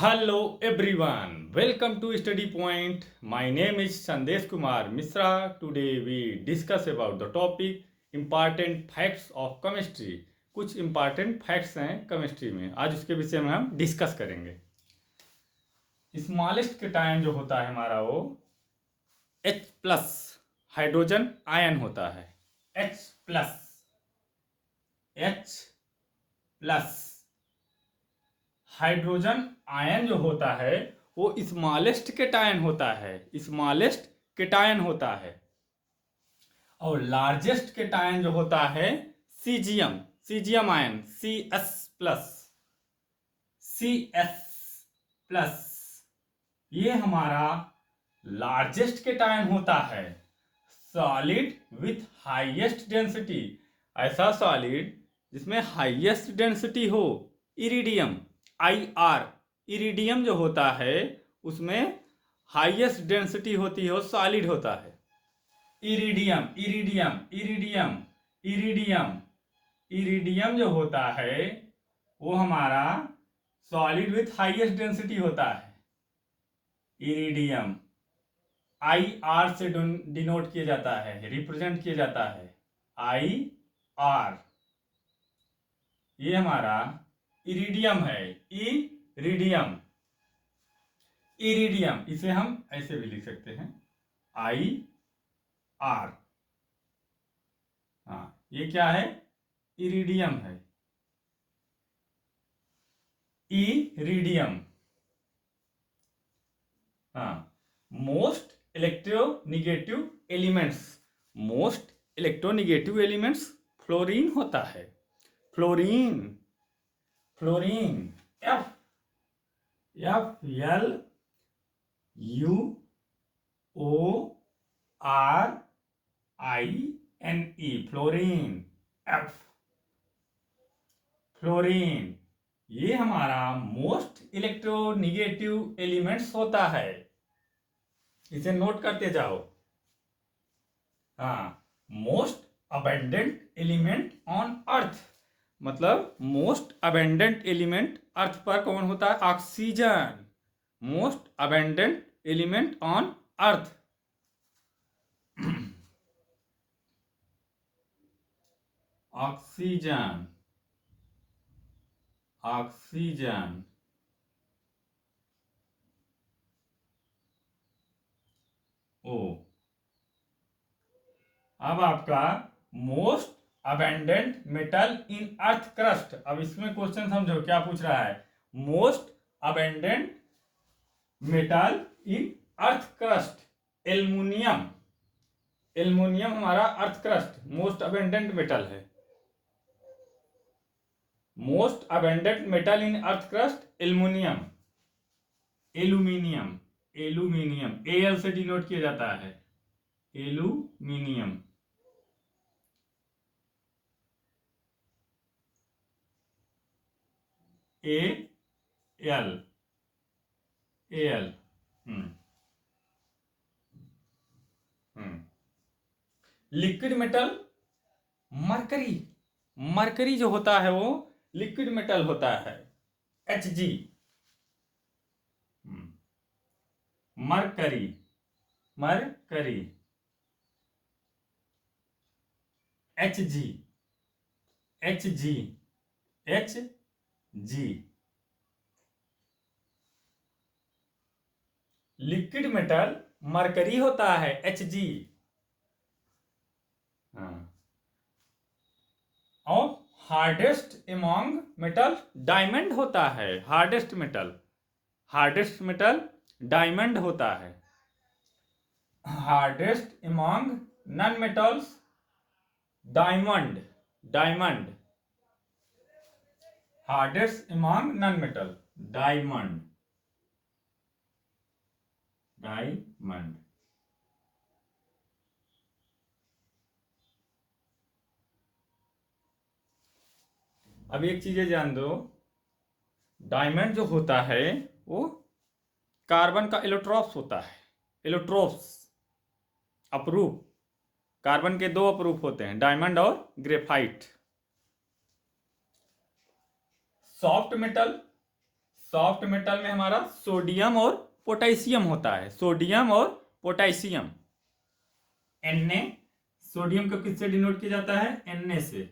Hello everyone, welcome to Study Point. My name is Sandesh Kumar Misra. Today we discuss about the topic important facts of chemistry. कुछ important facts हैं chemistry में, आज उसके विषय में हम discuss करेंगे। स्मॉलेस्ट केटायन जो होता है हमारा वो H प्लस हाइड्रोजन आयन होता है। H प्लस हाइड्रोजन आयन जो होता है वो स्मॉलेस्ट केटायन होता है, स्मॉलेस्ट केटायन होता है। और लार्जेस्ट केटायन जो होता है सीजियम आयन CS प्लस ये हमारा लार्जेस्ट केटायन होता है। सॉलिड विथ हाईएस्ट डेंसिटी, ऐसा सॉलिड जिसमें हाईएस्ट डेंसिटी हो। इरिडियम इरिडियम जो होता है उसमें हाईएस्ट डेंसिटी होती हो, सॉलिड होता है। इरिडियम जो होता है वो हमारा सॉलिड विथ हाईएस्ट डेंसिटी होता है। इरिडियम IR से डिनोट किया जाता है, रिप्रेजेंट किया जाता है। IR ये हमारा इरिडियम है। इरिडियम इसे हम ऐसे भी लिख सकते हैं IR। हाँ, ये क्या है? इरिडियम है। इरिडियम हाँ। मोस्ट इलेक्ट्रोनिगेटिव एलिमेंट्स फ्लोरीन होता है। फ्लोरीन FLUORINE फ्लोरीन ये हमारा मोस्ट इलेक्ट्रोनिगेटिव एलिमेंट्स होता है। इसे नोट करते जाओ। हाँ, most abundant element on earth, मतलब मोस्ट अबेंडेंट एलिमेंट अर्थ पर कौन होता है? Oxygen. Most abundant element on earth. Oxygen O. अब आपका most abundant metal in earth crust. अब इसमें क्वेश्चन समझो क्या पूछ रहा है। Most abundant metal in earth crust, aluminium हमारा earth crust most abundant metal है। Most abundant metal in earth crust aluminium Al से डिनोट किया जाता है। Aluminium Al liquid metal mercury जो होता है वो लिक्विड मेटल होता है। Hg mercury Hg liquid metal mercury होता है Hg। और हार्डेस्ट एमॉन्ग मेटल डायमंड होता है। हार्डेस्ट मेटल डायमंड होता है। Hardest among non metals diamond. Hardest among non metal diamond. अब एक चीज जान दो, डायमंड जो होता है वो कार्बन का एलोट्रॉप्स होता है। अपरूप, कार्बन के दो अपरूप होते हैं, डायमंड और ग्रेफाइट। सॉफ्ट सॉफ्ट मेटल में हमारा सोडियम और पोटेशियम होता है, सोडियम और पोटेशियम। Na, सोडियम को किससे डिनोट किया जाता है? Na से,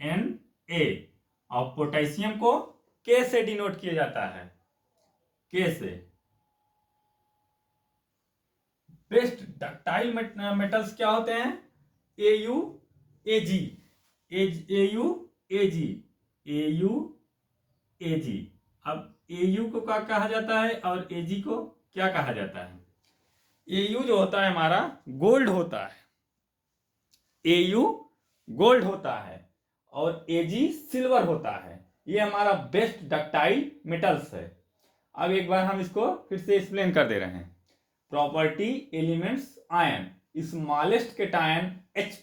Na। और पोटेशियम को K से डिनोट किया जाता है, K से। बेस्ट डक्टाइल मेटल्स क्या होते हैं? Au, Ag, Au, Ag, Au, Ag। अब Au को क्या कहा जाता है और Ag को क्या कहा जाता है? Au जो होता है हमारा गोल्ड होता है, Au गोल्ड होता है और Ag सिल्वर होता है। ये हमारा बेस्ट डक्टाइल मेटल्स है। अब एक बार हम इसको फिर से एक्सप्लेन कर दे रहे हैं। Property elements ion, smallest cation H+,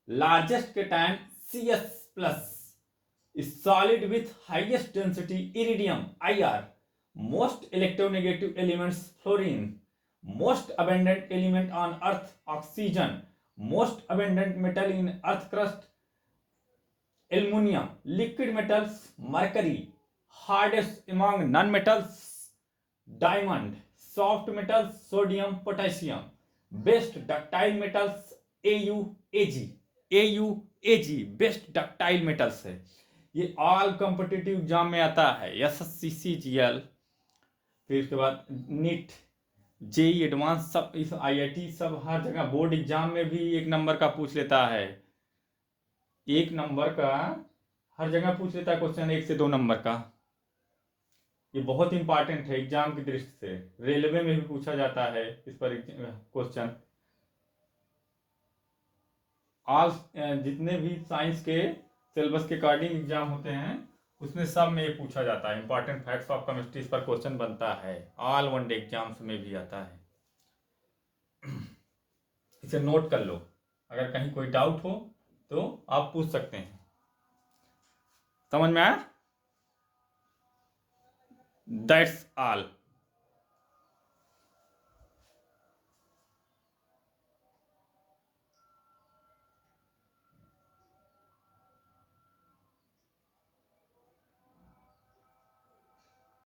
largest cation CS+, solid with highest density iridium IR, most electronegative elements fluorine, most abundant element on earth oxygen, most abundant metal in earth crust aluminum, liquid metals mercury, hardest among non-metals diamond, soft metals sodium potassium, best ductile metals AuAg best ductile metals है। ये all competitive exam में आता है, SSC, फिर उसके बाद NEET, JEE advance, सब इस IIT सब हर जगह बोर्ड एग्जाम में भी 1 नंबर का पूछ लेता है। 1 नंबर का हर जगह पूछ लेता है क्वेश्चन, 1 से 2 नंबर का। ये बहुत इंपॉर्टेंट है एग्जाम की दृष्टि से। रेलवे में भी पूछा जाता है इस पर क्वेश्चन। आज जितने भी साइंस के सिलेबस के अकॉर्डिंग एग्जाम होते हैं उसमें सब में ये पूछा जाता है। इंपॉर्टेंट फैक्ट्स ऑफ केमिस्ट्री इस पर क्वेश्चन बनता है, ऑल वनडे एग्जाम्स में भी आता है। इसे नोट कर लो, अगर कहीं कोई डाउट हो तो आप पूछ सकते हैं। समझ में आया? That's all.